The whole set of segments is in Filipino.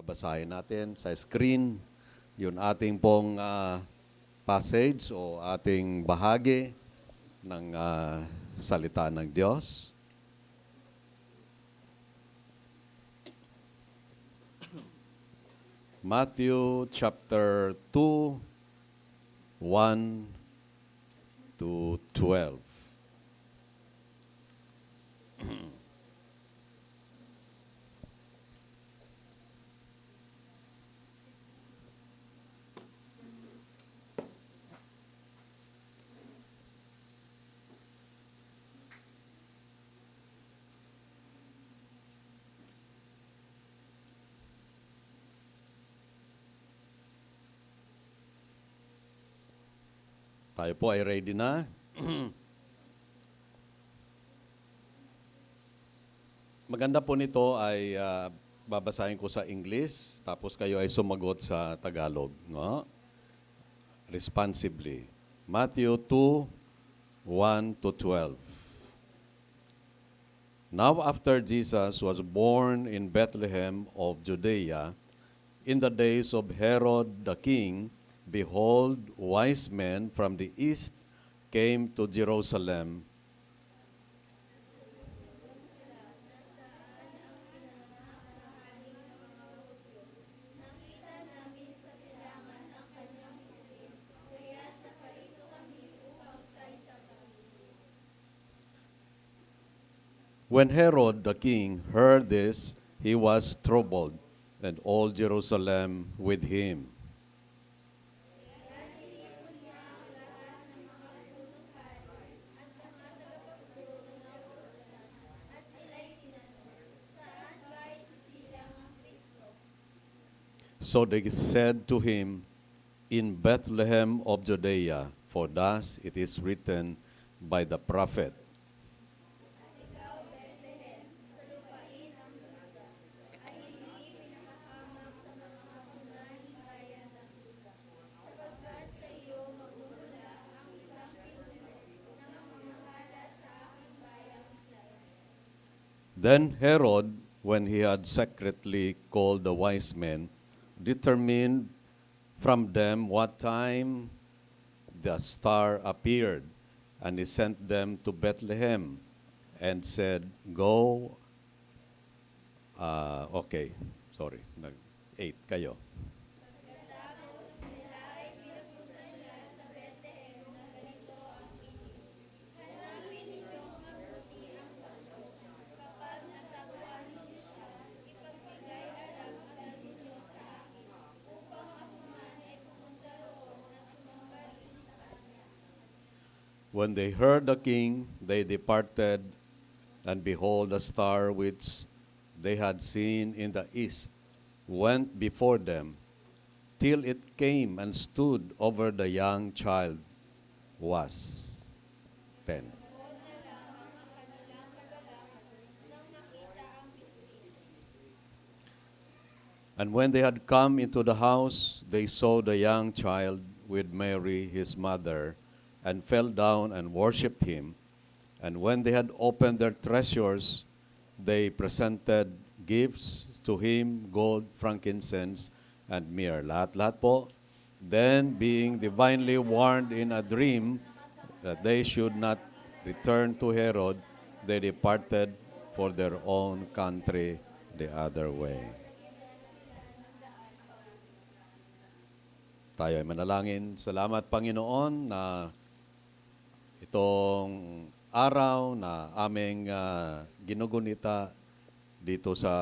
babasahin natin sa screen. Yun ating pong passage o ating bahagi ng salita ng Diyos. Matthew chapter 2, 1 to 12. Tayo po ay ready na. Maganda po nito ay babasahin ko sa English, tapos kayo ay sumagot sa Tagalog. No? Responsibly. Matthew 2, 1 to 12. Now after Jesus was born in Bethlehem of Judea, in the days of Herod the king, behold, wise men from the east came to Jerusalem. When Herod the king heard this, he was troubled, and all Jerusalem with him. So they said to him, in Bethlehem of Judea, for thus it is written by the prophet, Then Herod, when he had secretly called the wise men, determined from them what time the star appeared, and he sent them to Bethlehem and said, Go, sorry, 8 kayo. When they heard the king, they departed, and behold, a star which they had seen in the east went before them, till it came and stood over the young child was 10. And when they had come into the house, they saw the young child with Mary, his mother, and fell down and worshipped him. And when they had opened their treasures, they presented gifts to him, gold, frankincense, and myrrh. Lahat po. Then, being divinely warned in a dream that they should not return to Herod, they departed for their own country the other way. Tayo ay manalangin. Salamat, Panginoon, na itong araw na aming ginugunita dito sa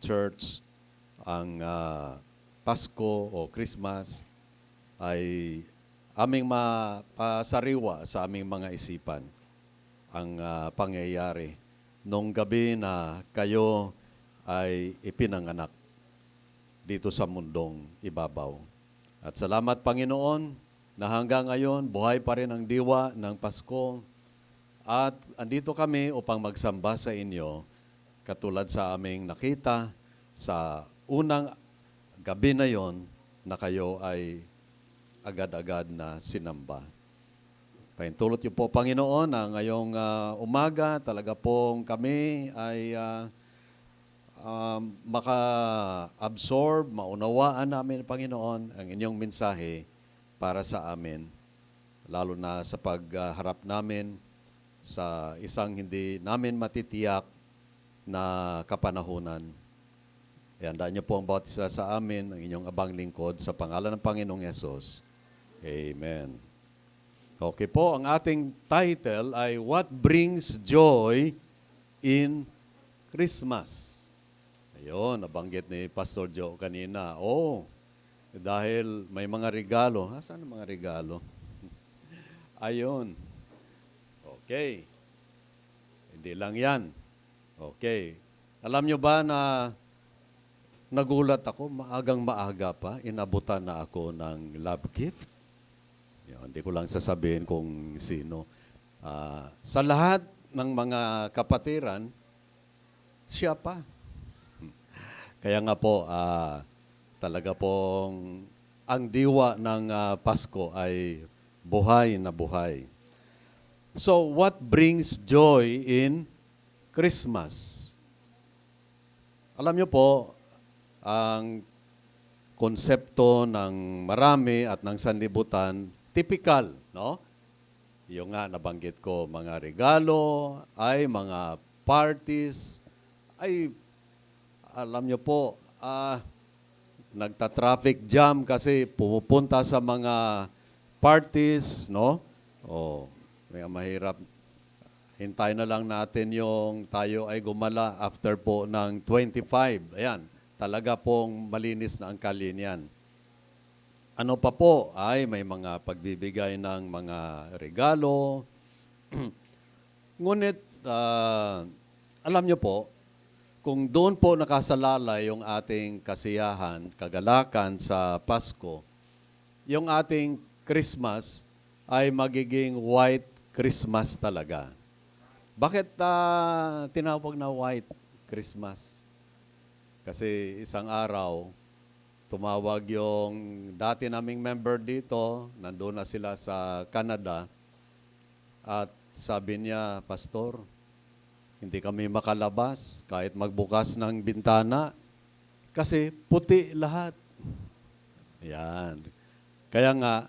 church, ang Pasko o Christmas, ay aming mapasariwa sa aming mga isipan ang pangyayari nung gabi na kayo ay ipinanganak dito sa mundong ibabaw. At salamat, Panginoon, na hanggang ngayon, buhay pa rin ang diwa ng Pasko. At andito kami upang magsamba sa inyo, katulad sa aming nakita sa unang gabi na yon na kayo ay agad-agad na sinamba. Paintulot niyo po, Panginoon, na ngayong umaga talaga pong kami ay maka-absorb, maunawaan namin, Panginoon, ang inyong mensahe para sa amin, lalo na sa pagharap namin sa isang hindi namin matitiyak na kapanahunan. Ihanda niyo po ang bawat isa sa amin, ang inyong abang lingkod, sa pangalan ng Panginoong Yesus. Amen. Okay po, ang ating title ay What Brings Joy in Christmas? Ayun, nabanggit ni Pastor Joe kanina. Dahil may mga regalo. Saan ang mga regalo? Ayun. Okay. Hindi lang yan. Okay. Alam nyo ba na nagulat ako, maagang-maaga pa, inabutan na ako ng love gift? Yun, hindi ko lang sasabihin kung sino. Sa lahat ng mga kapatiran, siya pa. Kaya nga po, talaga pong ang diwa ng Pasko ay buhay na buhay. So, what brings joy in Christmas? Alam niyo po, ang konsepto ng marami at ng sanlibutan, typical, no? Yung nga nabanggit ko, mga regalo, ay mga parties, ay alam niyo po, nagta-traffic jam kasi pumupunta sa mga parties, no? May mahirap. Hintayin na lang natin yung tayo ay gumala after po ng 25. Ayan, talaga pong malinis na ang kalinian. Ano pa po ay may mga pagbibigay ng mga regalo. Ngunit, alam niyo po, kung doon po nakasalalay yung ating kasiyahan, kagalakan sa Pasko, yung ating Christmas ay magiging white Christmas talaga. Bakit tinawag na white Christmas? Kasi isang araw, tumawag yung dati naming member dito, nandun na sila sa Canada, at sabi niya, Pastor, hindi kami makalabas kahit magbukas ng bintana kasi puti lahat. Yan. Kaya nga,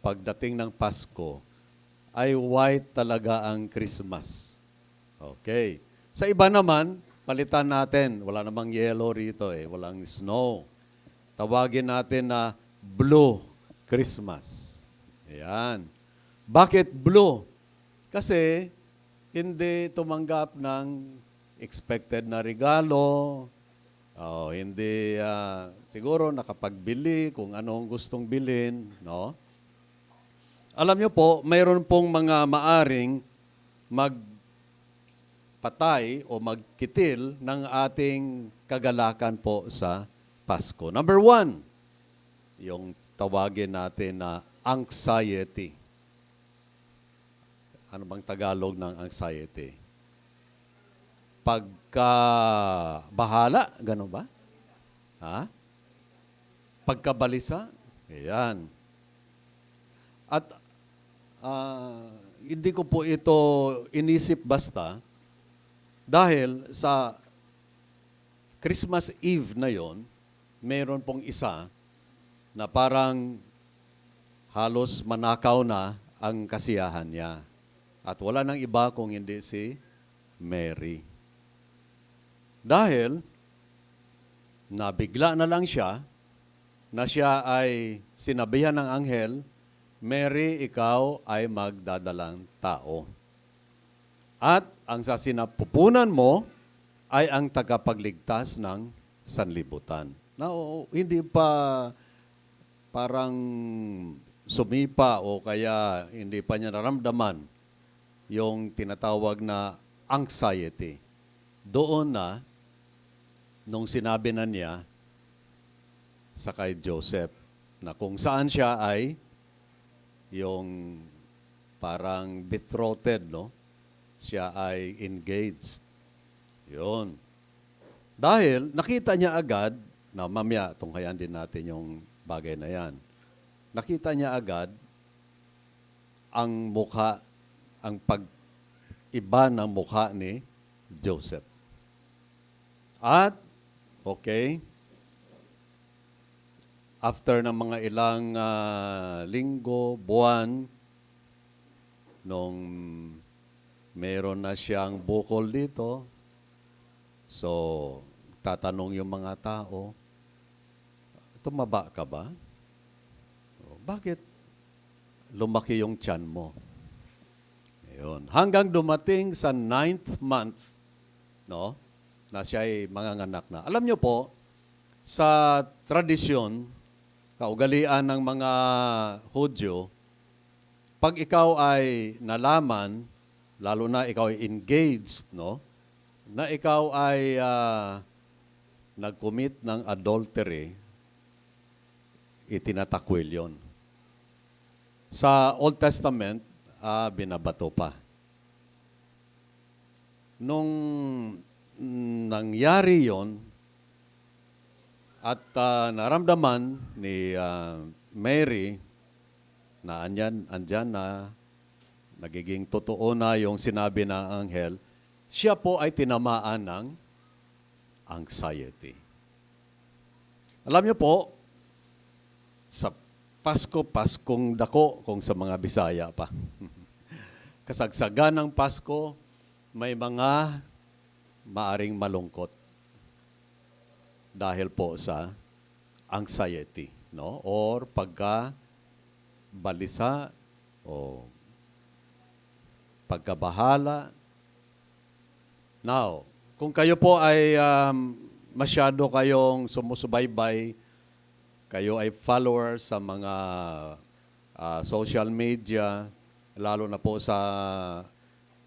pagdating ng Pasko, ay white talaga ang Christmas. Okay. Sa iba naman, palitan natin. Wala namang yellow rito walang snow. Tawagin natin na blue Christmas. Yan. Bakit blue? Kasi hindi tumanggap ng expected na regalo, hindi siguro nakapagbili kung anong gustong bilhin, no? Alam niyo po, mayroon pong mga maaring magpatay o magkitil ng ating kagalakan po sa Pasko. Number 1, yung tawagin natin na anxiety. Ano bang Tagalog ng anxiety? Pagkabahala, gano'n ba? Pagkabalisa? Ayan. At hindi ko po ito inisip basta dahil sa Christmas Eve na yon, meron pong isa na parang halos manakaw na ang kasiyahan niya. At wala nang iba kung hindi si Mary. Dahil nabigla na lang siya na siya ay sinabihan ng anghel, Mary, ikaw ay magdadalang tao. At ang sa sinapupunan mo ay ang tagapagligtas ng sanlibutan. Hindi pa parang sumipa o kaya hindi pa niya naramdaman yung tinatawag na anxiety. Doon na, nung sinabi na niya sa kay Joseph, na kung saan siya ay yung parang betrothed, no? Siya ay engaged. Yun. Dahil nakita niya agad, na mamaya, tunghayan din natin yung bagay na yan. Nakita niya agad ang mukha, ang pag-iba ng mukha ni Joseph. At Okay? After ng mga ilang linggo, buwan, nung meron na siyang bukol dito, so tatanong yung mga tao, tumaba ka ba? Bakit lumaki yung tiyan mo? Ayun. Hanggang dumating sa 9th month, no, na siya ay manganganak na. Alam niyo po, sa tradisyon, kaugalian ng mga Hudyo, pag ikaw ay nalaman, lalo na ikaw ay engaged, no, na ikaw ay nag-commit ng adultery, itinatakwil yon. Sa Old Testament, binabato pa. Nung nangyari yon at naramdaman ni Mary na andyan na, nagiging totoo na yung sinabi ng anghel, siya po ay tinamaan ng anxiety. Alam niyo po, sa Pasko, Paskong dako kung sa mga Bisaya pa. Kasagsagan ng Pasko, may mga maaring malungkot dahil po sa anxiety, no? Or pagkabalisa o pagkabahala. Now, kung kayo po ay masyado kayong sumusubaybay, kayo ay followers sa mga social media, lalo na po sa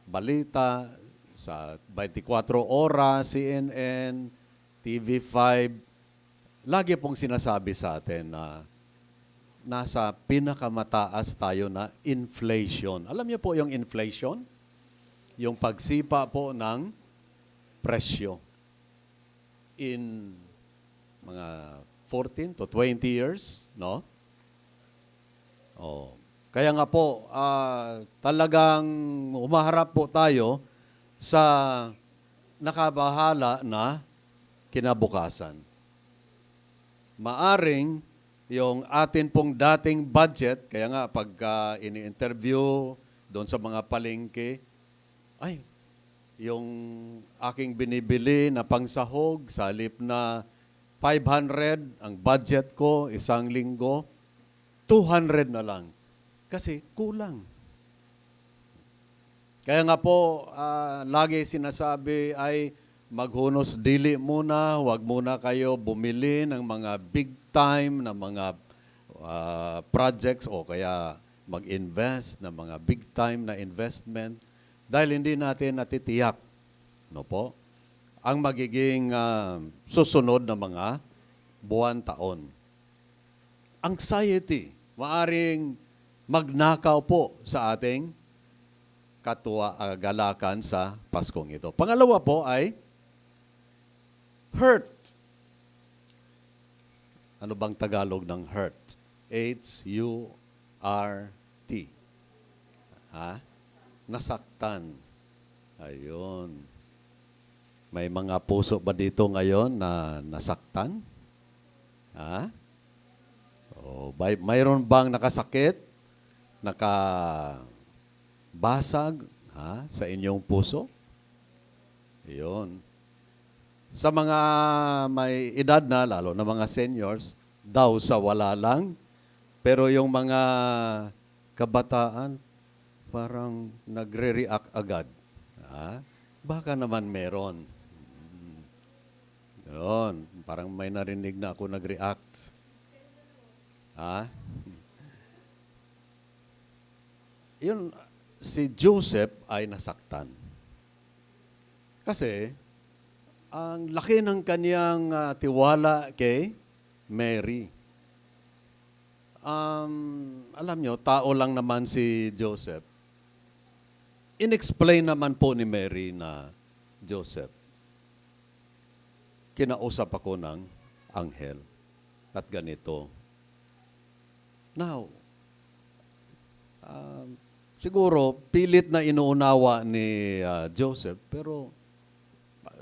balita, sa 24 Oras, CNN, TV5, lagi pong sinasabi sa atin na nasa pinakamataas tayo na inflation. Alam niyo po yung inflation? Yung pagsipa po ng presyo in mga 14 to 20 years, no? Oh. Kaya nga po, talagang umaharap po tayo sa nakabahala na kinabukasan. Maaring yung atin pong dating budget, kaya nga pagka ini-interview doon sa mga palengke, ay, yung aking binibili na pangsahog sa halip na 500, ang budget ko isang linggo, 200 na lang. Kasi kulang. Kaya nga po, lagi sinasabi ay maghunos dili muna, huwag muna kayo bumili ng mga big time na mga projects o kaya mag-invest ng mga big time na investment dahil hindi natin natitiyak, no po, ang magiging susunod na mga buwan, taon. Anxiety, maaring magnakaw po sa ating galakan sa Paskong ito. Pangalawa po ay hurt. Ano bang Tagalog ng hurt? H-U-R-T. Nasaktan. Ayun. May mga puso ba dito ngayon na nasaktan? Mayroon bang nakasakit, nakabasag sa inyong puso? Iyon. Sa mga may edad na, lalo na mga seniors, daw sa wala lang. Pero yung mga kabataan, parang nagre-react agad. Baka naman meron. Yun, parang may narinig na ako nag-react. Yun, si Joseph ay nasaktan. Kasi, ang laki ng kaniyang tiwala kay Mary. Alam nyo, tao lang naman si Joseph. In-explain naman po ni Mary na, Joseph, kinausap ako ng anghel at ganito. Now, siguro pilit na inuunawa ni Joseph, pero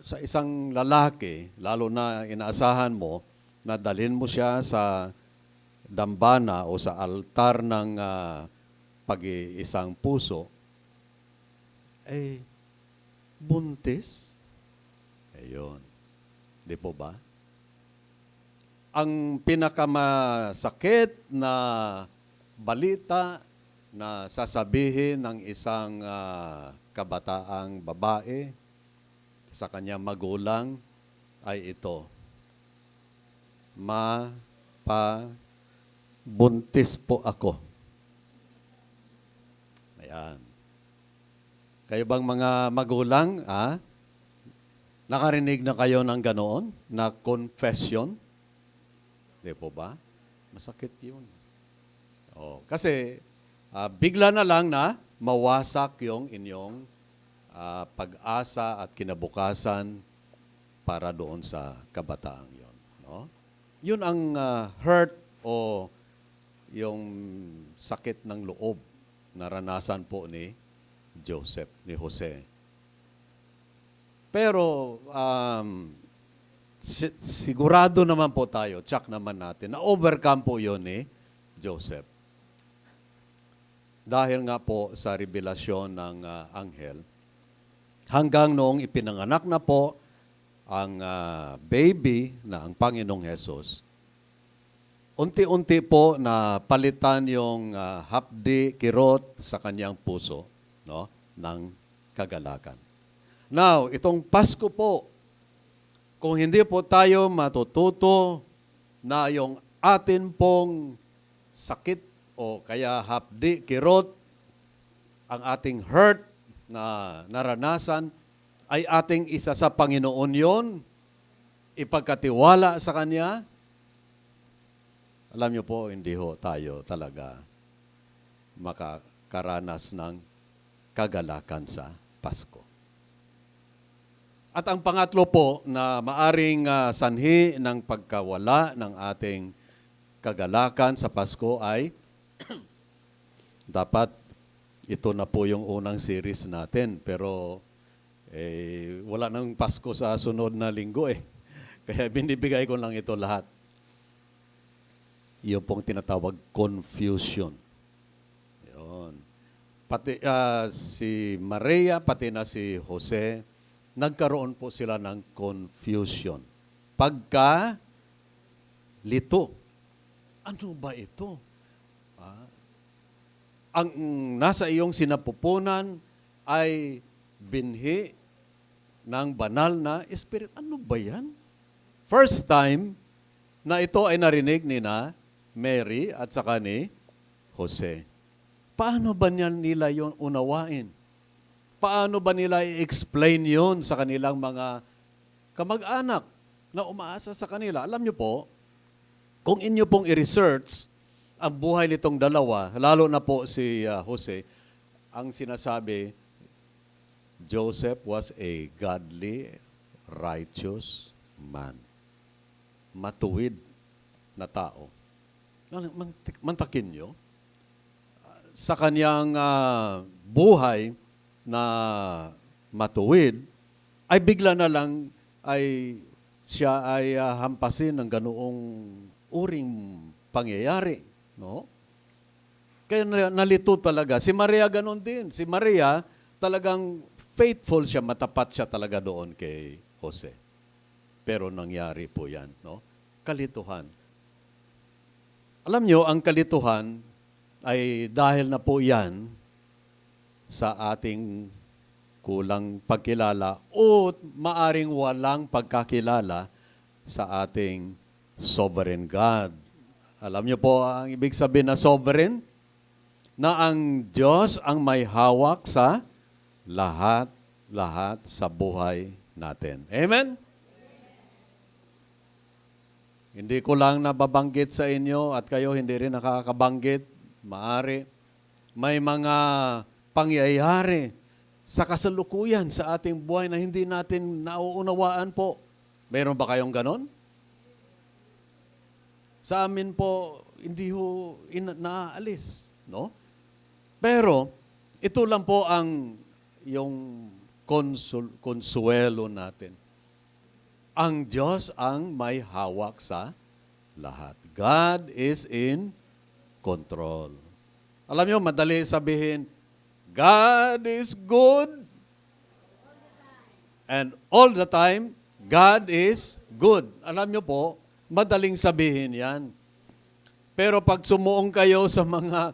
sa isang lalaki, lalo na inaasahan mo, na dalhin mo siya sa dambana o sa altar ng pag-iisang puso, eh, buntis. Ayun. Di po ba? Ang pinakamasakit na balita na sasabihin ng isang kabataang babae sa kanyang magulang ay ito, buntis po ako. Ayan. Kayo bang mga magulang, nakarinig na kayo ng ganoon, na confession? Di po ba? Masakit yun. Kasi bigla na lang na mawasak yung inyong pag-asa at kinabukasan para doon sa kabataang yon. No? Yun ang hurt o yung sakit ng loob naranasan po ni Joseph, ni Jose. Pero sigurado naman po tayo, check naman natin, na overcome po yun ni Joseph. Dahil nga po sa revelasyon ng anghel, hanggang noong ipinanganak na po ang baby na ang Panginoong Hesus, unti-unti po na palitan yung hapdi, kirot sa kanyang puso, no, ng kagalakan. Now, itong Pasko po, kung hindi po tayo matututo na yung atin pong sakit o kaya hapdi, kirot, ang ating hurt na naranasan, ay ating isa sa Panginoon yon, ipagkatiwala sa Kanya. Alam niyo po, hindi ho tayo talaga makakaranas ng kagalakan sa Pasko. At ang pangatlo po na maaring sanhi ng pagkawala ng ating kagalakan sa Pasko ay dapat ito na po yung unang series natin, pero wala nang Pasko sa sunod na linggo Kaya binibigay ko lang ito lahat. Yung pong tinatawag confusion. Yun. Pati si Maria, pati na si Jose, nagkaroon po sila ng confusion. Pagka lito. Ano ba ito? Ang nasa iyong sinapupunan ay binhi ng banal na Espiritu. Ano ba yan? First time na ito ay narinig ni na Mary at saka ni Jose. Paano ba nila yon unawain? Paano ba nila i-explain yon sa kanilang mga kamag-anak na umaasa sa kanila? Alam niyo po, kung inyo pong i-research ang buhay nitong dalawa, lalo na po si Jose, ang sinasabi, Joseph was a godly, righteous man. Matuwid na tao. Mantakin nyo, sa kanyang buhay na matuwid, ay bigla na lang siya ay hampasin ng ganoong uring pangyayari. No? Kaya nalito talaga. Si Maria ganon din. Si Maria talagang faithful siya, matapat siya talaga doon kay Jose. Pero nangyari po yan. No? Kalituhan. Alam nyo, ang kalituhan ay dahil na po yan sa ating kulang pagkilala o maaring walang pagkakilala sa ating sovereign God. Alam niyo po ang ibig sabihin na sovereign? Na ang Diyos ang may hawak sa lahat sa buhay natin. Amen? Hindi ko lang nababanggit sa inyo at kayo hindi rin nakakabanggit, maari. May mga pangyayari sa kasalukuyan sa ating buhay na hindi natin nauunawaan po. Meron ba kayong ganon? Sa amin po, hindi ho naaalis. No? Pero, ito lang po ang yung konsuelo natin. Ang Diyos ang may hawak sa lahat. God is in control. Alam niyo, madali sabihin, God is good and all the time, God is good. Alam niyo po, madaling sabihin yan. Pero pag sumuong kayo sa mga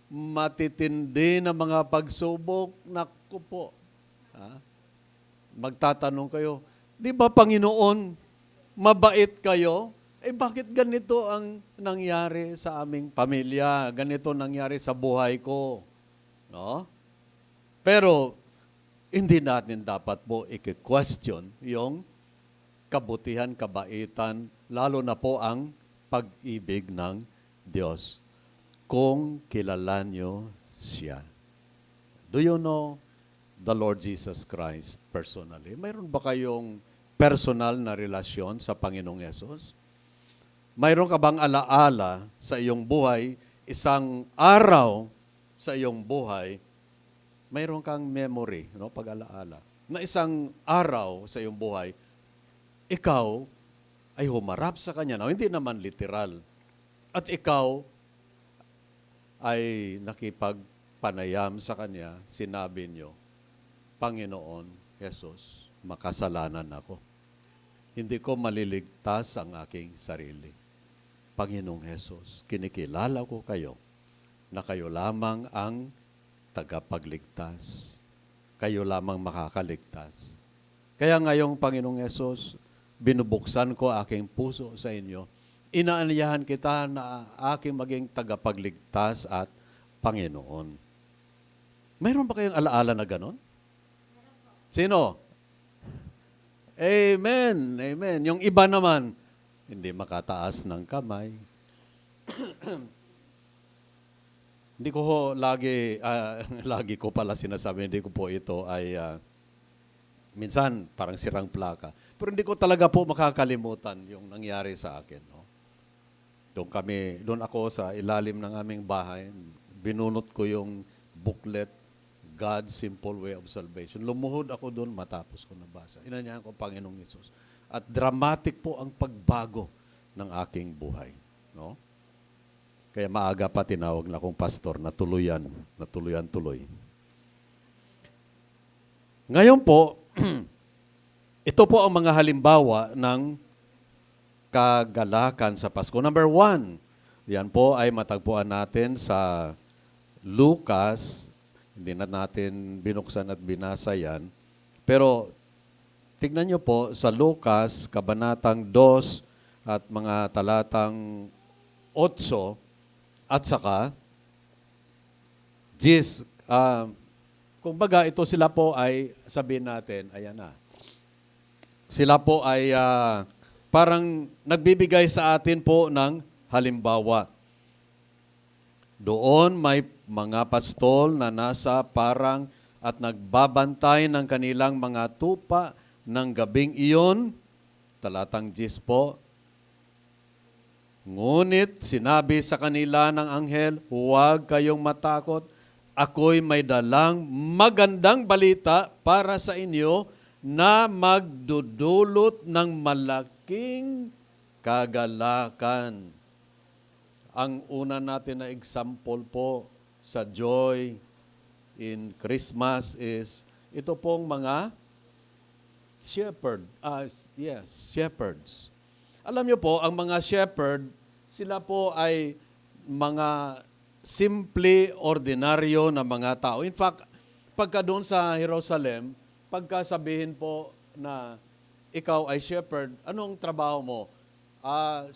matitindi na mga pagsubok, naku po, magtatanong kayo, di ba Panginoon, mabait kayo? Bakit ganito ang nangyari sa aming pamilya? Ganito nangyari sa buhay ko? No? Pero, hindi natin dapat po i-question yung kabutihan, kabaitan, lalo na po ang pag-ibig ng Diyos. Kung kilala nyo siya. Do you know the Lord Jesus Christ personally? Mayroon ba kayong personal na relasyon sa Panginoong Yesus? Mayroon ka bang alaala sa iyong buhay, isang araw sa iyong buhay, mayroon kang memory, no, pag-alaala, na isang araw sa iyong buhay, ikaw ay humarap sa Kanya. No, hindi naman literal. At ikaw ay nakipagpanayam sa Kanya, sinabi niyo, Panginoon Jesus, makasalanan ako. Hindi ko maliligtas ang aking sarili. Panginoong Jesus, kinikilala ko kayo na kayo lamang ang tagapagligtas. Kayo lamang makakaligtas. Kaya ngayong Panginoong Jesus, binubuksan ko aking puso sa inyo. Inaanyahan kita na aking maging tagapagligtas at Panginoon. Mayroon ba kayong alaala na ganon? Sino? Amen. Amen. Yung iba naman, hindi makataas ng kamay. Hindi ko ho lagi ko pala sinasabi, hindi ko po ito ay minsan parang sirang plaka. Pero hindi ko talaga po makakalimutan yung nangyari sa akin. No? Doon ako sa ilalim ng aming bahay, binunot ko yung booklet, God's Simple Way of Salvation. Lumuhod ako doon matapos ko nabasa. Inanyahan ko Panginoong Yesus. At dramatic po ang pagbago ng aking buhay. No? Kaya maaga pa tinawag na akong pastor na tuloy. Ngayon po, ito po ang mga halimbawa ng kagalakan sa Pasko. Number 1, yan po ay matagpuan natin sa Lucas. Hindi na natin binuksan at binasa yan. Pero tignan nyo po sa Lucas, kabanatang 2 at mga talatang 8 at saka 10. Kumbaga ito sila po ay sabihin natin, ayan na. Sila po ay parang nagbibigay sa atin po ng halimbawa. Doon may mga pastol na nasa parang at nagbabantay ng kanilang mga tupa ng gabing iyon. Talatang 10 po. Ngunit sinabi sa kanila ng anghel, huwag kayong matakot. Ako'y may dalang magandang balita para sa inyo na magdudulot ng malaking kagalakan. Ang una natin na example po sa joy in Christmas is ito pong mga shepherds. Alam niyo po, ang mga shepherd, sila po ay mga simple, ordinaryo na mga tao. In fact, pagka doon sa Jerusalem, pagka sabihin po na ikaw ay shepherd, anong trabaho mo?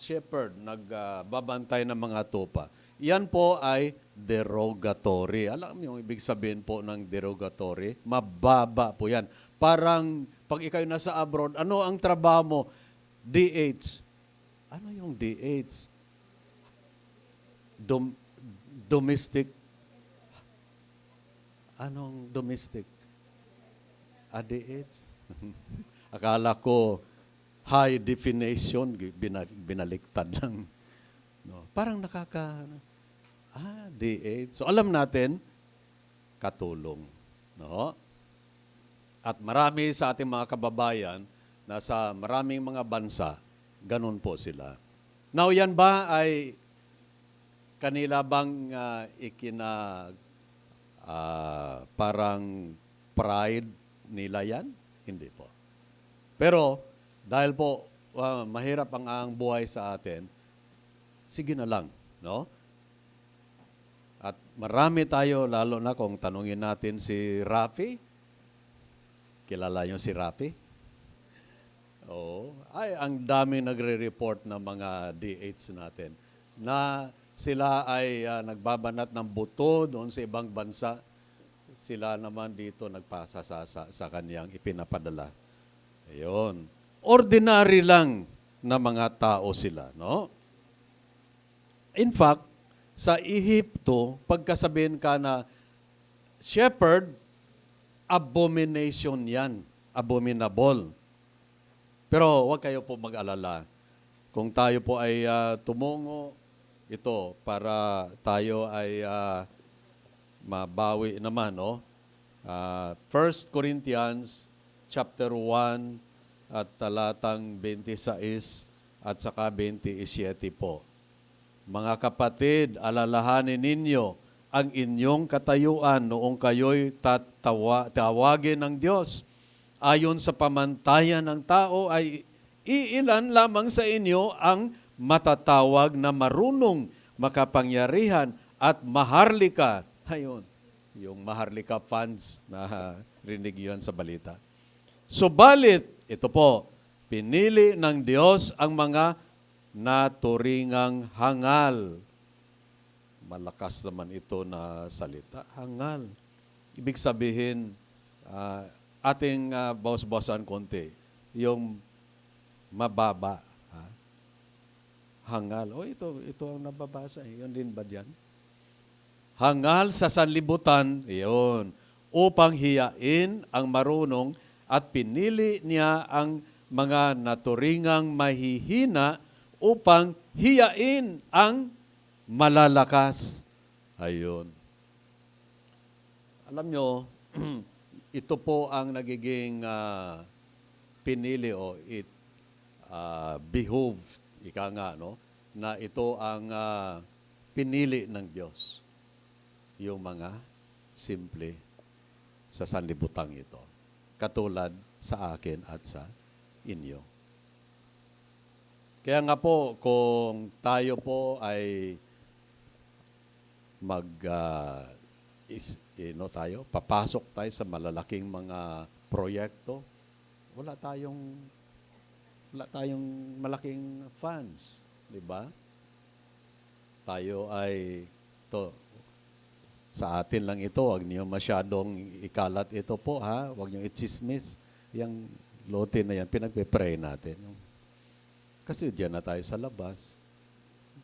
Shepherd, nagbabantay ng mga tupa. Yan po ay derogatory. Alam niyo yung ibig sabihin po ng derogatory? Mababa po yan. Parang pag ikaw nasa abroad, ano ang trabaho mo? DH. Ano yung DH? Domestic. Anong domestic? DH? Akala ko high definition, binaliktad lang. No, parang DH. So alam natin, katulong. No? At marami sa ating mga kababayan nasa maraming mga bansa, ganun po sila. Now, yan ba ay kanila bang parang pride nila yan? Hindi po. Pero, dahil po mahirap ang buhay sa atin, sige na lang, no? At marami tayo, lalo na kung tanungin natin si Rafi. Kilala niyo si Rafi? Oo. Ay, ang dami nagre-report ng mga DHs natin na sila ay nagbabanat ng buto doon sa ibang bansa. Sila naman dito nagpasasasa sa kanyang ipinapadala. Ayun. Ordinary lang na mga tao sila, no? In fact, sa Ehipto, pagkasabihin ka na shepherd, abomination yan. Abominable. Pero huwag kayo po mag-alala. Kung tayo po ay tumungo ito para tayo ay mabawi naman, no? 1 Corinthians chapter 1 at talatang 26 at saka 27 po. Mga kapatid, alalahanin ninyo ang inyong katayuan noong kayo'y tawagin ng Diyos. Ayon sa pamantayan ng tao ay iilan lamang sa inyo ang matatawag na marunong, makapangyarihan at maharlika. Ayun, yung maharlika fans na rinig yun sa balita. Subalit, ito po, pinili ng Diyos ang mga naturingang hangal. Malakas naman ito na salita, hangal. Ibig sabihin, ating bawas-bawasan konti, yung mababa. Hangal. Ito ang nababasa. Yun din ba dyan? Hangal sa sanlibutan, iyon, upang hiyain ang marunong at pinili niya ang mga naturingang mahihina upang hiyain ang malalakas. Ayun. Alam nyo, ito po ang nagiging pinili o behove, ika nga, no? Na ito ang pinili ng Diyos. Yung mga simple sa sanlibutang ito. Katulad sa akin at sa inyo. Kaya nga po, kung tayo po ay papasok tayo sa malalaking mga proyekto, wala tayong malaking funds, di ba? Tayo ay sa atin lang ito, huwag niyo masyadong ikalat ito po, ha? Huwag niyo itsismis. Yang lote na yan, pinagpe-pray natin. Kasi diyan na tayo sa labas.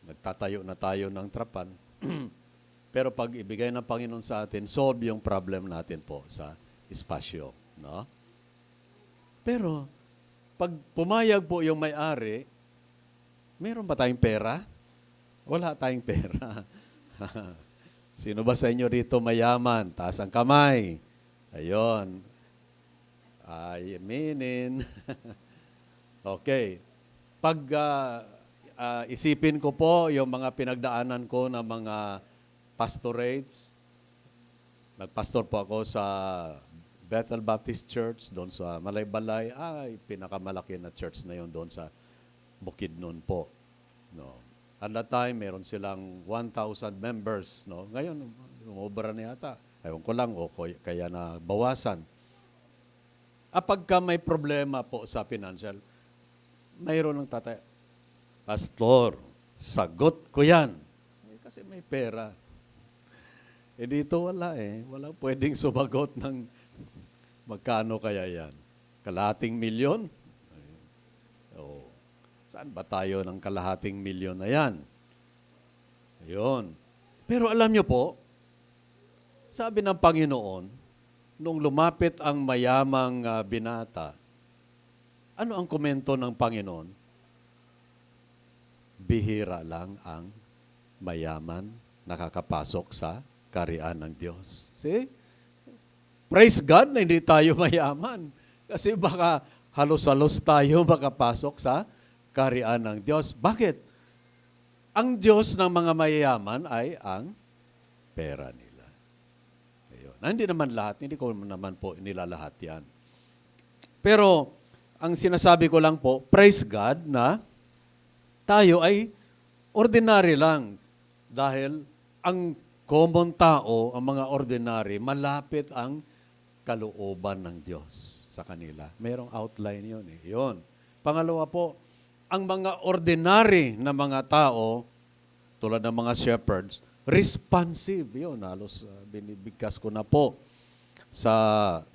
Nagtatayo na tayo ng trapan. Pero pag ibigay ng Panginoon sa atin, solve yung problem natin po sa espasyo. No? Pero, pag pumayag po yung may-ari, meron ba tayong pera? Wala tayong pera. Sino ba sa inyo dito mayaman? Taas ang kamay. Ayun. Aminin. Okay. Pag isipin ko po yung mga pinagdaanan ko na mga pastorates, nagpastor po ako sa Bethel Baptist Church doon sa Malaybalay. Pinakamalaki na church na yon doon sa Bukidnon po. No. At that time, meron silang 1,000 members. No? Ngayon, umubra na yata. Ewan ko lang, kaya na bawasan. Pagka may problema po sa financial, mayroon ng tatay, Pastor, sagot ko yan. Kasi may pera. Dito wala Walang pwedeng sumagot ng magkano kaya yan. Kalahating milyon? Saan ba tayo ng kalahating milyon na yan? Ayun. Pero alam nyo po, sabi ng Panginoon, nung lumapit ang mayamang binata, ano ang komento ng Panginoon? Bihira lang ang mayaman nakakapasok sa kaharian ng Diyos. See? Praise God na hindi tayo mayaman. Kasi baka halos-halos tayo makapasok sa kaharian ng Diyos. Bakit? Ang Diyos ng mga mayayaman ay ang pera nila. Ayun. Hindi naman lahat, hindi ko naman po nilalahat yan. Pero, ang sinasabi ko lang po, praise God na tayo ay ordinary lang. Dahil ang common tao, ang mga ordinary, malapit ang kalooban ng Diyos sa kanila. Mayroong outline yun eh. Yun. Pangalawa po, ang mga ordinary na mga tao, tulad ng mga shepherds, responsive. Yun, halos binibigkas ko na po. Sa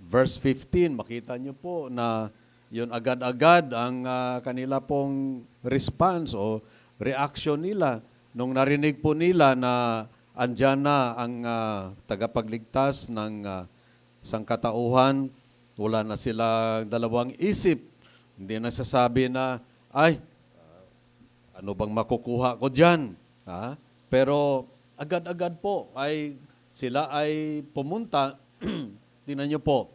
verse 15, makita nyo po na yun agad-agad ang kanila pong response o reaction nila nung narinig po nila na andyan na ang tagapagligtas ng sangkatauhan. Wala na sila dalawang isip. Hindi na sasabi na, ay, ano bang makukuha ko dyan? Ha? Pero agad-agad po ay sila ay pumunta. Tingnan nyo po,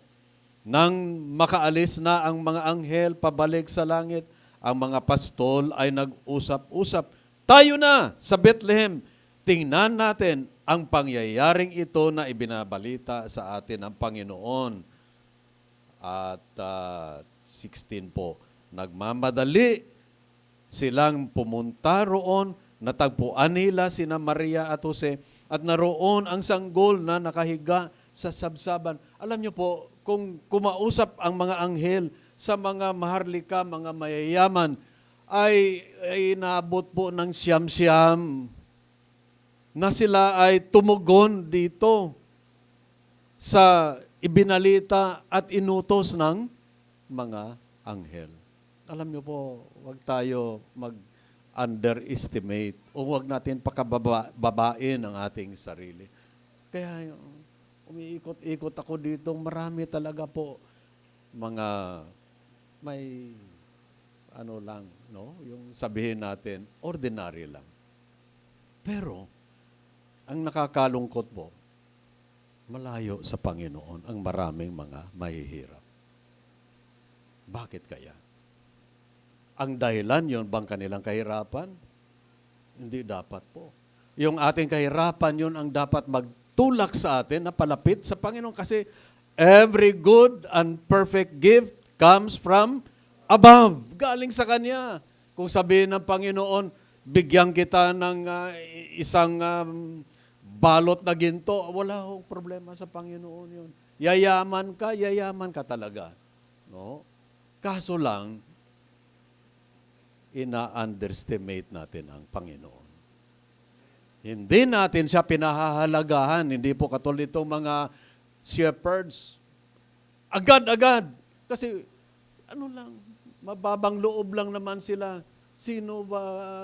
nang makaalis na ang mga anghel pabalik sa langit, ang mga pastol ay nag-usap-usap, tayo na sa Bethlehem, tingnan natin ang pangyayaring ito na ibinabalita sa atin ng Panginoon. At 16 po, nagmamadali silang pumunta roon, natagpuan nila sina Maria at Jose, at naroon ang sanggol na nakahiga sa sabsaban. Alam niyo po, kung kumausap ang mga anghel sa mga maharlika, mga mayayaman, ay naabot po ng siyam-siyam na sila ay tumugon dito sa ibinalita at inutos ng mga anghel. Alam niyo po, huwag tayo mag-underestimate o huwag natin pakababain ang ating sarili. Kaya umiikot-ikot ako dito, marami talaga po mga may ano lang, no? Yung sabihin natin, ordinary lang. Pero, ang nakakalungkot po, malayo sa Panginoon ang maraming mga mahihirap. Bakit kaya? Ang dahilan yun bang kanilang kahirapan? Hindi dapat po. Yung ating kahirapan yun ang dapat magtulak sa atin na palapit sa Panginoon kasi every good and perfect gift comes from above. Galing sa Kanya. Kung sabihin ng Panginoon, bigyan kita ng isang balot na ginto, wala akong problema sa Panginoon yun. Yayaman ka talaga. No? Kaso lang, ina-underestimate natin ang Panginoon. Hindi natin siya pinahahalagahan. Hindi po katulad itong mga shepherds. Agad-agad. Kasi, ano lang, mababang loob lang naman sila. Sino ba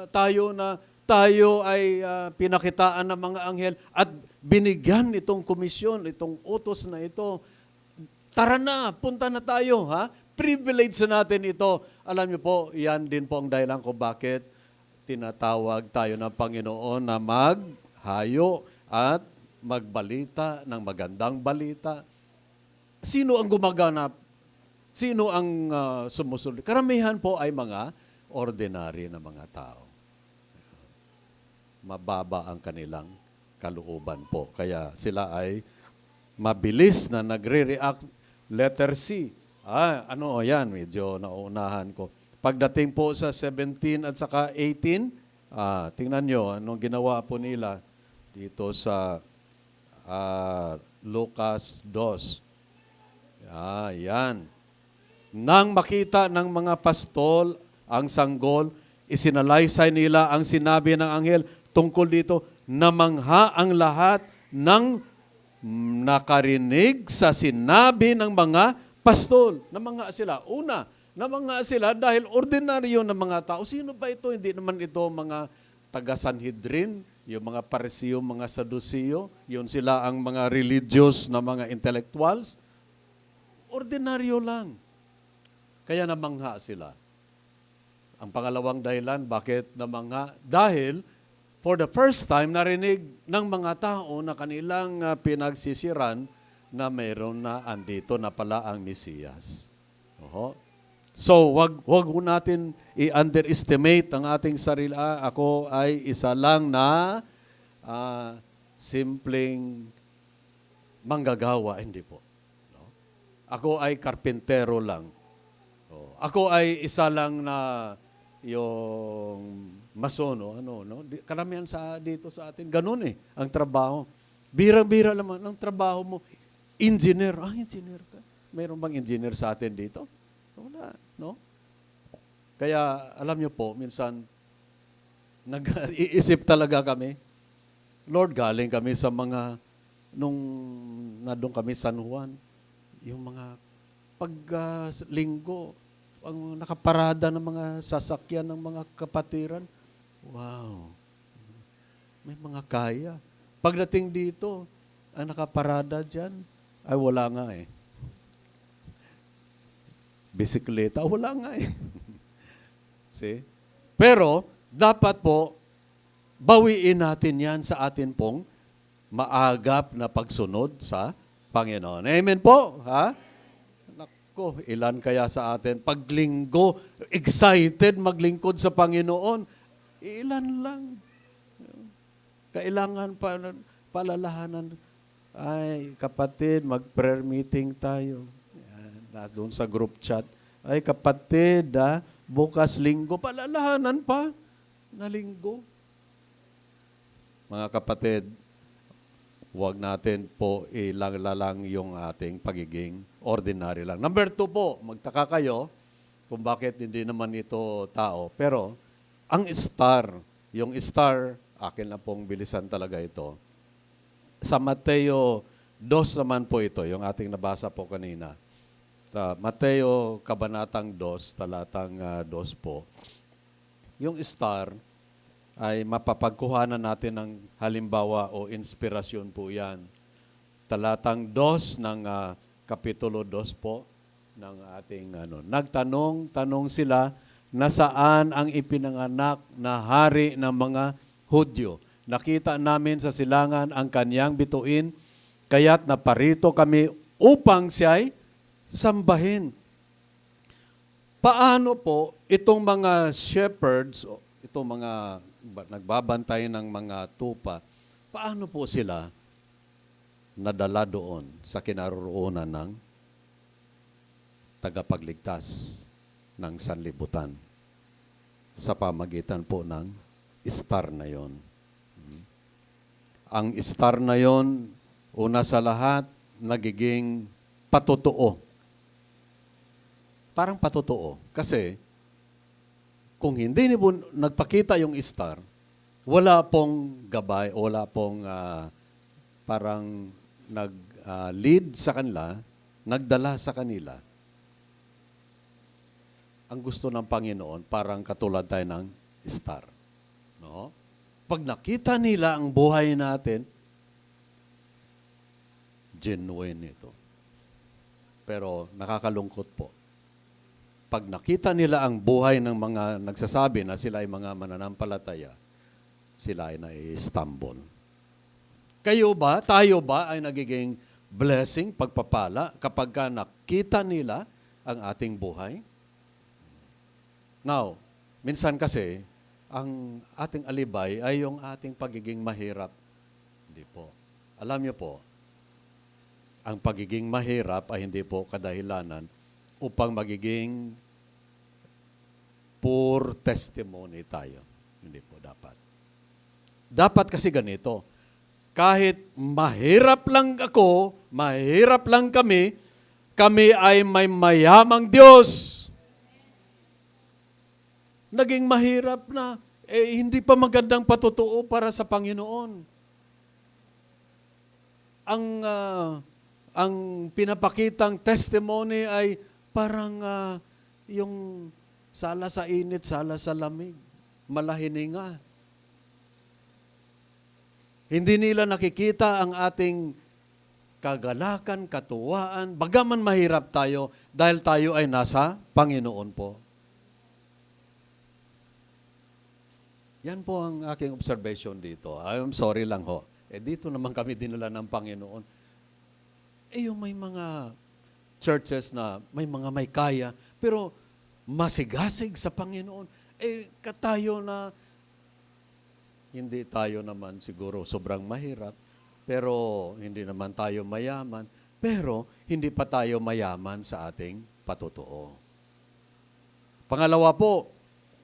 tayo na tayo ay pinakitaan ng mga anghel at binigyan itong komisyon, itong utos na ito. Tara na, punta na tayo, ha? Privilege natin ito. Alam niyo po, yan din po ang dahilan ko bakit tinatawag tayo ng Panginoon na maghayo at magbalita ng magandang balita. Sino ang gumaganap? Sino ang sumusunod? Karamihan po ay mga ordinary na mga tao. Mababa ang kanilang kalooban po. Kaya sila ay mabilis na nagre-react. Letter C. Yan, medyo nauunahan ko. Pagdating po sa 17 at saka 18, tingnan nyo, anong ginawa po nila dito sa Lucas 2. Yan. Nang makita ng mga pastol ang sanggol, isinalaysay nila ang sinabi ng anghel tungkol dito, namangha ang lahat ng nakarinig sa sinabi ng mga pastol. Namangha sila. Una, namangha sila dahil ordinaryo na mga tao. Sino ba ito? Hindi naman ito mga taga-Sanhedrin, yung mga Parisiyo, mga Sadusiyo, yun sila ang mga religious na mga intellectuals. Ordinaryo lang. Kaya namangha sila. Ang pangalawang dahilan, bakit namangha? Dahil for the first time, narinig ng mga tao na kanilang pinagsisiran na mayroon na andito na pala ang Mesiyas. Oho. So, wag ho natin i-underestimate ang ating sarili. Ako ay isa lang na simpleng manggagawa. Hindi po. No? Ako ay karpintero lang. Ako ay isa lang na yung masono, no? Karamihan dito sa atin, ganun ang trabaho. Birang-bira naman ang trabaho mo. Engineer. Engineer ka. Mayroon bang engineer sa atin dito? Wala, no? Kaya, alam niyo po, minsan, nag-iisip talaga kami. Lord, galing kami sa nung nadong kami San Juan, yung mga pag-linggo, ang nakaparada ng mga sasakyan ng mga kapatiran. Wow. May mga kaya. Pagdating dito, ang nakaparada dyan, ay wala nga Bisikleta, wala nga See? Pero, dapat po, bawiin natin yan sa atin pong maagap na pagsunod sa Panginoon. Amen po, ha? Nako, ilan kaya sa atin, paglinggo, excited maglingkod sa Panginoon, ilan lang. Kailangan palalahanan, ay kapatid, mag-prayer meeting tayo. Doon sa group chat, ay kapatid, bukas linggo, palalahanan pa na linggo. Mga kapatid, huwag natin po ilang yung ating pagiging ordinary lang. Number 2 po, magtaka kayo kung bakit hindi naman ito tao. Pero, ang yung star, akin na pong bilisan talaga ito. Sa Mateo 2 naman po ito, yung ating nabasa po kanina. Mateo Kabanatang 2, talatang 2 po. Yung star ay mapapagkuhanan natin ng halimbawa o inspirasyon po yan. Talatang 2 ng Kapitulo 2 po ng ating Nagtanong sila na saan ang ipinanganak na hari ng mga Hudyo. Nakita namin sa silangan ang kanyang bituin, kaya't naparito kami upang siya'y sambahin. Paano po itong mga shepherds, itong mga nagbabantay ng mga tupa, paano po sila nadala doon sa kinaroroonan ng tagapagligtas ng sanlibutan sa pamagitan po ng star na yon? Ang star na yon, una sa lahat, nagiging patotoo. Parang patotoo. Kasi, kung hindi niyo nagpakita yung star, wala pong gabay, wala pong parang nag-lead sa kanila, nagdala sa kanila. Ang gusto ng Panginoon, parang katulad tayo ng star. No? Pag nakita nila ang buhay natin, genuine ito. Pero nakakalungkot po. Pag nakita nila ang buhay ng mga nagsasabi na sila ay mga mananampalataya, sila ay nai-stumble. Kayo ba, tayo ba ay nagiging blessing, pagpapala kapag nakita nila ang ating buhay? Now, minsan kasi, ang ating alibay ay yung ating pagiging mahirap. Hindi po. Alam niyo po, ang pagiging mahirap ay hindi po kadahilanan upang magiging poor testimony tayo. Hindi po dapat. Dapat kasi ganito, kahit mahirap lang ako, mahirap lang kami ay may mayamang Diyos. Naging mahirap na, hindi pa magandang patotoo para sa Panginoon. Ang pinapakitang testimony ay parang yung sala sa init, sala sa lamig, malahininga. Hindi nila nakikita ang ating kagalakan, katuwaan, bagaman mahirap tayo dahil tayo ay nasa Panginoon po. Yan po ang aking observation dito. I'm sorry lang ho. Dito naman kami dinala ng Panginoon. Yung may mga churches na may mga may kaya, pero masigasig sa Panginoon. Katayo na, hindi tayo naman siguro sobrang mahirap, pero hindi naman tayo mayaman, pero hindi pa tayo mayaman sa ating patutuo. Pangalawa po,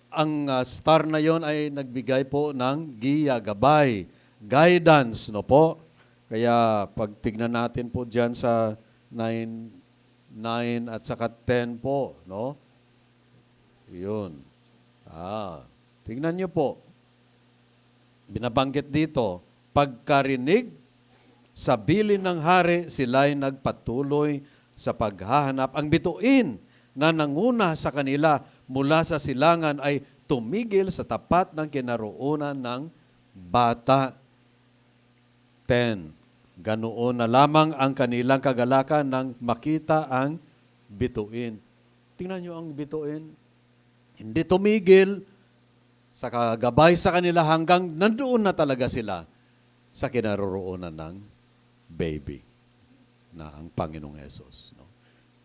ang star na yon ay nagbigay po ng giya, gabay, guidance, no po? Kaya pag tignan natin po diyan sa 9 at saka 10 po, no? Yun. Tignan niyo po. Binabanggit dito, pagkarinig sa bilin ng hari, sila'y nagpatuloy sa paghahanap. Ang bituin na nanguna sa kanila mula sa silangan ay tumigil sa tapat ng kinaroonan ng bata. 10. Ganoon na lamang ang kanilang kagalakan nang makita ang bituin. Tingnan nyo ang bituin. Hindi tumigil sa kagabay sa kanila hanggang nandoon na talaga sila sa kinaroroonan ng baby na ang Panginoong Hesus. No?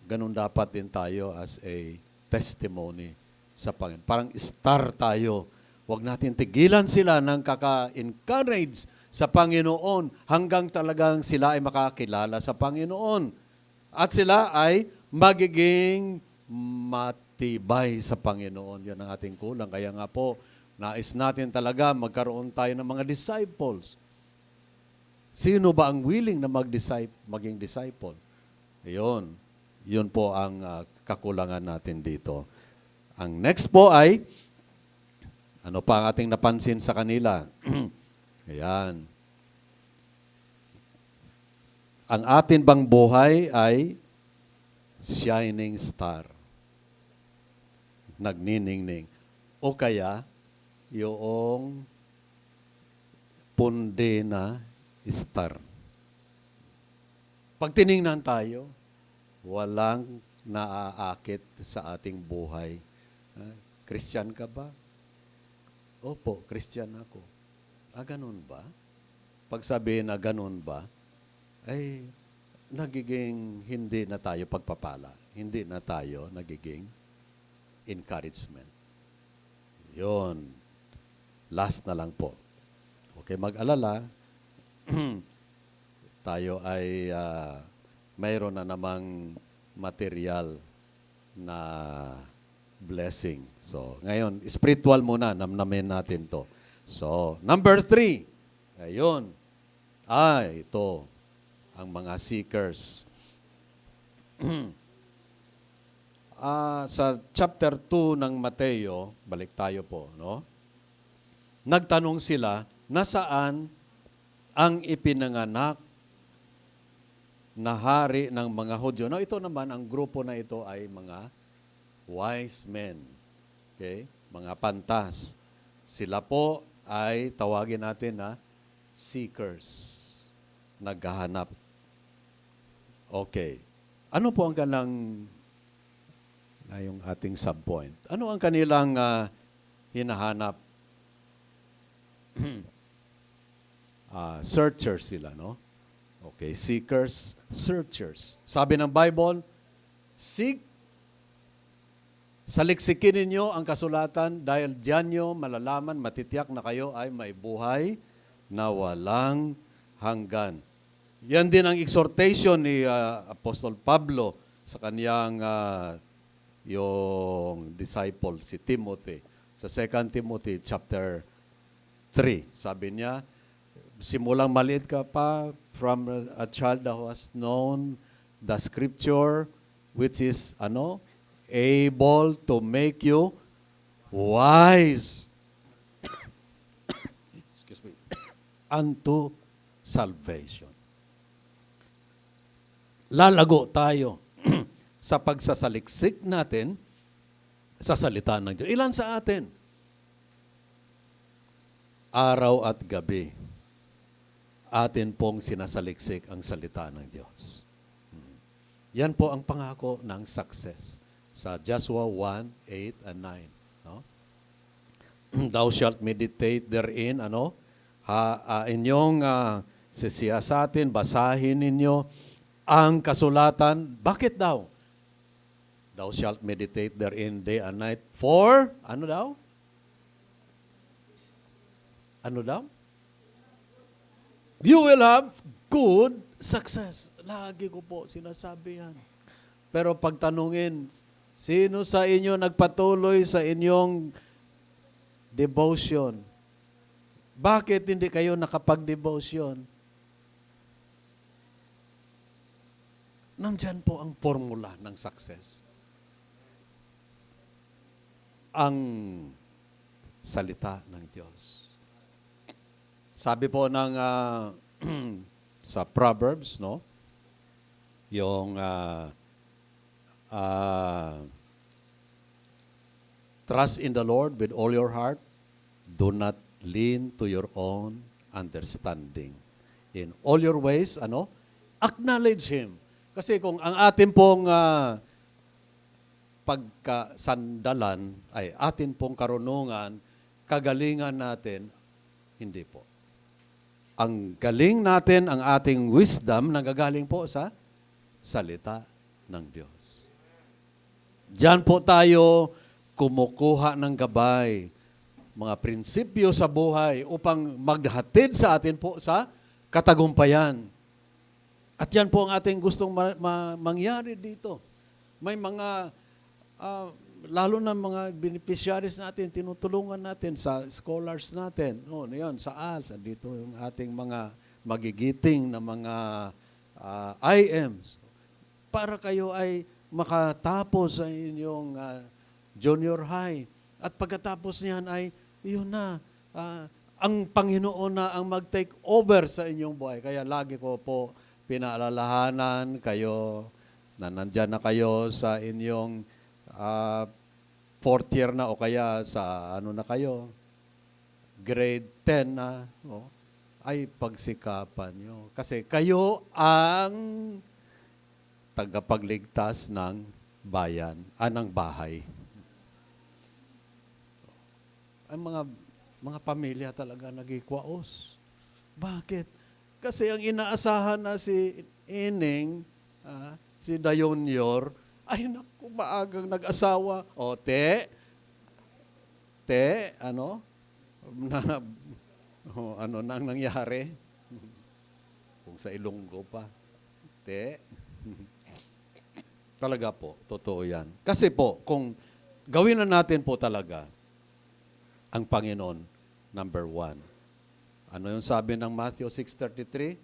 Ganun dapat din tayo as a testimony sa Panginoon. Parang star tayo. Huwag natin tigilan sila ng kaka-encourage sa Panginoon hanggang talagang sila ay makakilala sa Panginoon. At sila ay magiging matibay sa Panginoon. Yan ang ating kulang. Kaya nga po, nais natin talaga magkaroon tayo ng mga disciples. Sino ba ang willing na maging disciple? Yun po ang kakulangan natin dito. Ang next po ay, ano pa ang ating napansin sa kanila? Ayan. Ang atin bang buhay ay shining star. Nagniningning. O kaya, yung punde na star. Pag tiningnan tayo, walang naaakit sa ating buhay. Christian ka ba? Opo, Christian ako. Ganun ba? Pag sabihin na ganun ba, ay nagiging hindi na tayo pagpapala. Hindi na tayo nagiging encouragement. Yun. Last na lang po. Okay, mag-alala, tayo ay mayroon na namang material na blessing. So, ngayon, spiritual muna, namnamin natin to. So, number 3, ayun, ito, ang mga seekers. Sa chapter 2 ng Mateo, balik tayo po, no? Nagtanong sila, nasaan ang ipinanganak na hari ng mga Hudyo? No, ito naman, ang grupo na ito ay mga wise men. Okay? Mga pantas. Sila po ay tawagin natin na seekers. Naghahanap. Okay. Ano po ang kanilang, yung ating subpoint? Ano ang kanilang hinahanap? Searchers sila, no? Okay, seekers, searchers. Sabi ng Bible, seek, saliksikin ninyo ang kasulatan dahil diyan nyo malalaman, matitiyak na kayo ay may buhay na walang hanggan. Yan din ang exhortation ni Apostol Pablo sa kaniyang yung disciple, si Timothy. Sa 2 Timothy chapter 3, sabi niya, simulang maliit ka pa, from a child who has known the scripture, which is, able to make you wise. Excuse me. Unto salvation. Lalago tayo sa pagsasaliksik natin sa salita ng Diyos. Ilan sa atin? Araw at gabi, atin pong sinasaliksik ang salita ng Diyos. Yan po ang pangako ng success sa Joshua 1:8 and 9. No? Thou shalt meditate therein, inyong sisiyasatin, basahin ninyo ang kasulatan. Bakit daw? Thou shalt meditate therein day and night for, ano daw? Ano daw? You will have good success. Lagi ko po sinasabi yan. Pero pagtanungin, sino sa inyo nagpatuloy sa inyong devotion? Bakit hindi kayo nakapag-devotion? Nandyan po ang formula ng success. Ang salita ng Diyos. Sabi po ng sa Proverbs, no? Yung trust in the Lord with all your heart. Do not lean to your own understanding. In all your ways, acknowledge Him. Kasi kung ang atin pong pagkasandalan ay atin pong karunungan, kagalingan natin, hindi po. Ang galing natin, ang ating wisdom, nanggagaling po sa salita ng Diyos. Diyan po tayo kumukuha ng gabay, mga prinsipyo sa buhay upang maghatid sa atin po sa katagumpayan. At yan po ang ating gustong mangyari dito. May mga, lalo na mga beneficiaries natin, tinutulungan natin sa scholars natin. Yun, sa ALS, dito yung ating mga magigiting na mga IMs. Para kayo ay makatapos sa inyong junior high. At pagkatapos niyan ay, yun na, ang Panginoon na ang mag-take over sa inyong buhay. Kaya lagi ko po pinaalalahanan kayo na nandyan na kayo sa inyong fourth year na o kaya sa na kayo, grade 10 na, ay pagsikapan nyo. Kasi kayo ang tagapagligtas ng bayan, ng bahay. Ang mga pamilya talaga nagikwaos. Bakit? Kasi ang inaasahan na si Ining, si Dayonior, ay naku, maagang nag-asawa. O, ano nang nangyari? Kung sa Ilonggo pa. Talaga po, totoo yan. Kasi po, kung gawin na natin po talaga ang Panginoon, number 1. Ano yung sabi ng Matthew 6:33?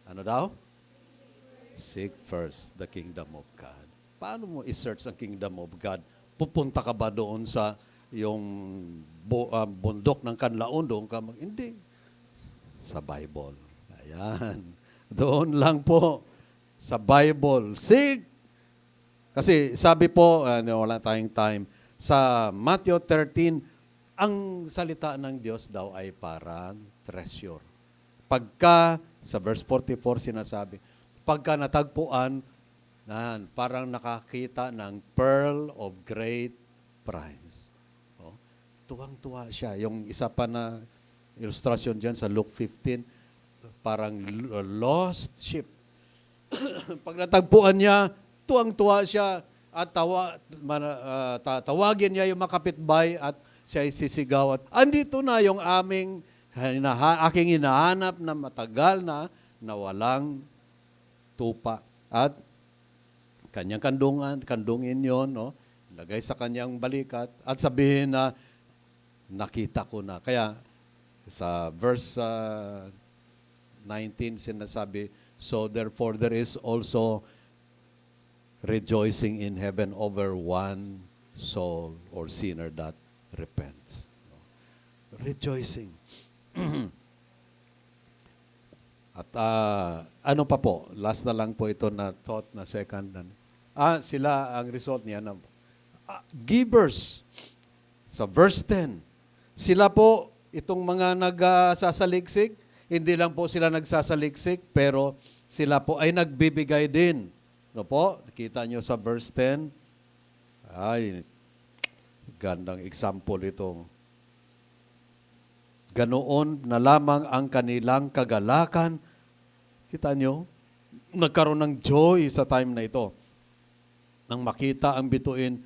Ano daw? Seek first the kingdom of God. Paano mo i-search ang kingdom of God? Pupunta ka ba doon sa yung bundok ng Kanlaon? Doon ka hindi. Sa Bible. Ayan. Doon lang po. Sa Bible. Seek. Kasi sabi po, wala tayong time, sa Matthew 13, ang salita ng Diyos daw ay parang treasure. Pagka, sa verse 44 sinasabi, pagka natagpuan, parang nakakita ng pearl of great price. Tuwang-tuwa siya. Yung isa pa na illustration dyan sa Luke 15, parang lost sheep. Pag natagpuan niya, tuwang-tuwa siya at tawagin niya yung makapitbahay at siya ay sisigaw at andito na yung aking hinahanap na matagal na walang tupa. At kanyang kandungin yon, lagay sa kanyang balikat at sabihin na nakita ko na. Kaya sa verse 19 sinasabi, so therefore there is also rejoicing in heaven over one soul or sinner that repents. Rejoicing. At ano pa po? Last na lang po ito na thought na second. Sila ang result niya na givers. Sa verse 10, sila po itong mga nagsasaliksik, hindi lang po sila nagsasaliksik, pero sila po ay nagbibigay din. No po? Nakita nyo sa verse 10. Ay, gandang example ito. Ganoon na lamang ang kanilang kagalakan. Kita nyo? nagkaroon ng joy sa time na ito. Nang makita ang bituin,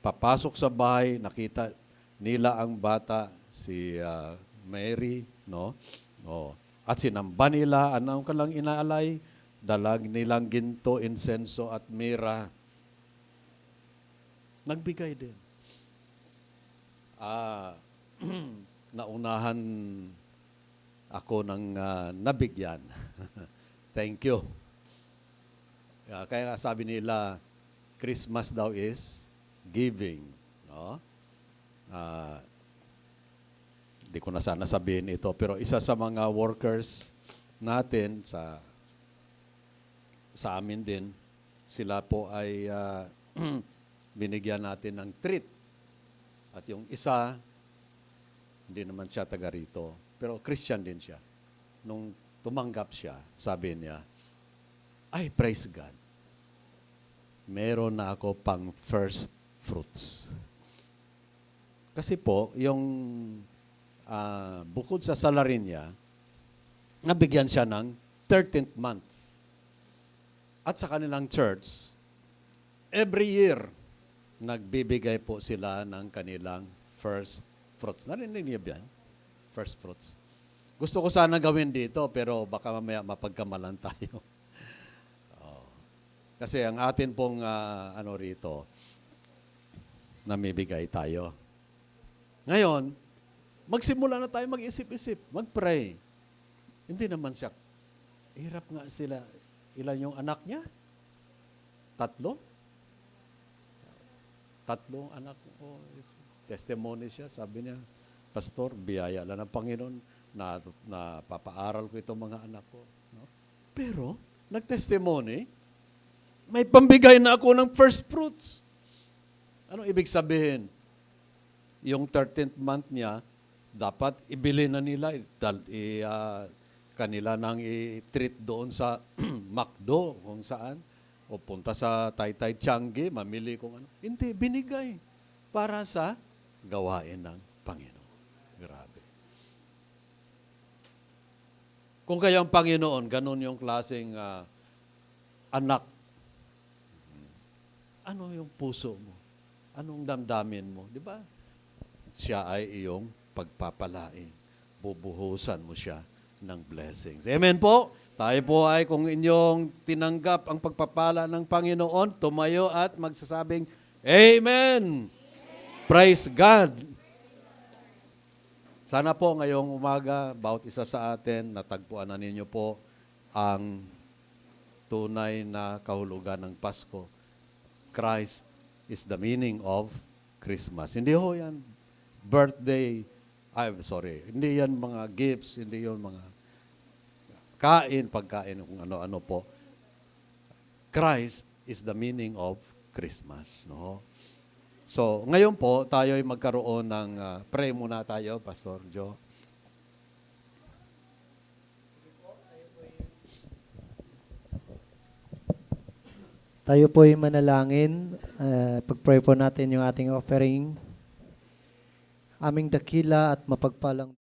papasok sa bahay, nakita nila ang bata, si Mary, no? Oh. At sinamba nila, anong kalang inaalay? Dalag nilang ginto, insenso at mira. Nagbigay din. Naunahan ako ng nabigyan. Thank you. Kaya nga sabi nila, Christmas daw is giving. No? Di ko na sana sabihin ito, pero isa sa mga workers natin sa amin din, sila po ay binigyan natin ng treat. At yung isa, hindi naman siya taga rito, pero Christian din siya. Nung tumanggap siya, sabi niya, ay, praise God. Meron na ako pang first fruits. Kasi po, yung bukod sa salary niya, nabigyan siya ng 13th month. At sa kanilang church, every year, nagbibigay po sila ng kanilang first fruits. Narinig niyo yan? First fruits. Gusto ko sana gawin dito, pero baka mamaya mapagkamalan tayo. Kasi ang atin pong rito, namibigay tayo. Ngayon, magsimula na tayo mag-isip-isip, mag-pray. Hindi naman siya. Hirap nga sila. Ilan yung anak niya? 3? 3 anak ko. Testimony siya. Sabi niya, Pastor, biyaya lang ng Panginoon na papaaral ko itong mga anak ko. No? Pero, nag-testimony, may pambigay na ako ng first fruits. Ano ibig sabihin? Yung 13th month niya, dapat ibili na nila, kanila nang i-treat doon sa McDo, kung saan, o punta sa Taytay Tiangge, mamili kung ano. Hindi, binigay para sa gawain ng Panginoon. Grabe. Kung kaya ang Panginoon, ganun yung klaseng anak, ano yung puso mo? Anong damdamin mo? Di ba? Siya ay iyong pagpapalain. Bubuhusan mo siya ng blessings. Amen po? Tayo po ay kung inyong tinanggap ang pagpapala ng Panginoon, tumayo at magsasabing, Amen! Praise God! Sana po ngayong umaga, bawat isa sa atin, natagpuan na ninyo po ang tunay na kahulugan ng Pasko. Christ is the meaning of Christmas. Hindi ho yan birthday, hindi yan mga gifts, hindi yan mga pagkain, kung ano-ano po. Christ is the meaning of Christmas. No? So, ngayon po, tayo ay magkaroon ng, pray muna tayo, Pastor Joe. Tayo po ay manalangin. Pag-pray po natin yung ating offering. Aming dakila at mapagpalang